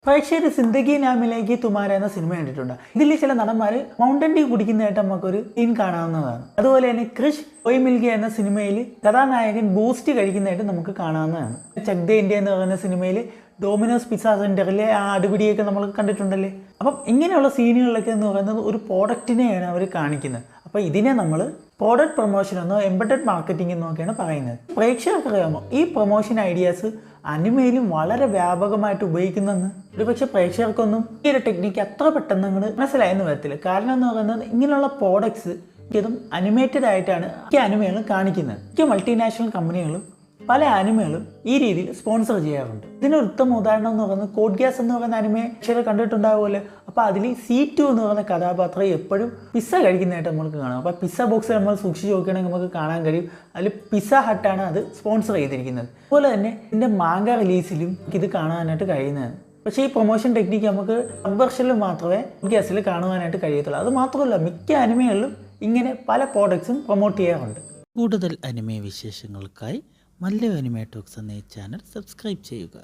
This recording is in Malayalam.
പ്രേക്ഷകർ സിന്ദഗി നാമിലേക്ക് തുമാര എന്ന സിനിമ കണ്ടിട്ടുണ്ട്. ഇതിൽ ചില നടന്മാർ മൗണ്ടൻ ഡ്യൂ കുടിക്കുന്നതായിട്ട് നമുക്കൊരു സീൻ കാണാവുന്നതാണ്. അതുപോലെ തന്നെ ക്രിഷ് ഒയ് മിൽഗ എന്ന സിനിമയിൽ കഥാനായകൻ ബൂസ്റ്റ് കഴിക്കുന്നതായിട്ട് നമുക്ക് കാണാവുന്നതാണ്. ചക് ദേ ഇന്ത്യ എന്ന് പറയുന്ന സിനിമയിൽ ഡോമിനോസ് പിസ്സ സെന്ററിലെ ആ അടിപിടിയൊക്കെ നമ്മൾ കണ്ടിട്ടുണ്ടല്ലേ. അപ്പം ഇങ്ങനെയുള്ള സീനുകളിലൊക്കെ എന്ന് പറയുന്നത് ഒരു പ്രോഡക്റ്റിനെയാണ് അവർ കാണിക്കുന്നത്. അപ്പോൾ ഇതിനെ നമ്മൾ പ്രോഡക്റ്റ് പ്രൊമോഷൻ എന്നോ എംബഡഡ് മാർക്കറ്റിംഗ് എന്നൊക്കെയാണ് പറയുന്നത്. പ്രേക്ഷകർക്ക് അറിയാമോ ഈ പ്രൊമോഷൻ ഐഡിയാസ് അനിമയിലും വളരെ വ്യാപകമായിട്ട് ഉപയോഗിക്കുന്നെന്ന്? ഒരുപക്ഷെ പ്രേക്ഷകർക്കൊന്നും ഈ ഒരു ടെക്നിക്ക് അത്ര പെട്ടെന്ന് നിങ്ങൾ മനസ്സിലായെന്ന് വരത്തില്ല. കാരണം എന്ന് പറയുന്നത് ഇങ്ങനെയുള്ള പ്രോഡക്ട്സ് ഇതും അനിമേറ്റഡ് ആയിട്ടാണ് ഈ അനിമകളും കാണിക്കുന്നത്. മിക്ക മൾട്ടിനാഷണൽ കമ്പനികളും പല അനിമകളും ഈ രീതിയിൽ സ്പോൺസർ ചെയ്യാറുണ്ട്. ഇതിനൊരു ഉത്തമ ഉദാഹരണം എന്ന് പറയുന്നത് കോഡ് ഗ്യാസ് എന്ന് പറയുന്ന അനിമയെ ചിലർ കണ്ടിട്ടുണ്ടാവുമല്ലോ. അപ്പോൾ അതിൽ C2 എന്ന് പറയുന്ന കഥാപാത്രം എപ്പോഴും പിസ്സ കഴിക്കുന്നതായിട്ട് നമുക്ക് കാണാം. അപ്പോൾ പിസ്സ ബോക്സ് നമ്മൾ സൂക്ഷിച്ച് നോക്കുകയാണെങ്കിൽ നമുക്ക് കാണാൻ കഴിയും അതിൽ പിസ്സ ഹട്ടാണ് അത് സ്പോൺസർ ചെയ്തിരിക്കുന്നത്. അതുപോലെ തന്നെ ഇതിൻ്റെ മാങ്ക റിലീസിലും ഇത് കാണാനായിട്ട് കഴിയുന്നതാണ്. പക്ഷേ ഈ പ്രൊമോഷൻ ടെക്നിക്ക് നമുക്ക് കൺവേർഷനിൽ മാത്രമേ ഗ്യാസിൽ കാണുവാനായിട്ട് കഴിയത്തുള്ളൂ. അത് മാത്രമല്ല മിക്ക അനിമകളിലും ഇങ്ങനെ പല പ്രോഡക്ട്സും പ്രൊമോട്ട് ചെയ്യാറുണ്ട്. കൂടുതൽ അനിമെ വിശേഷങ്ങൾക്കായി മല്ലു അനിമെ ടോക്സ് എന്ന ചാനൽ സബ്സ്ക്രൈബ് ചെയ്യുക.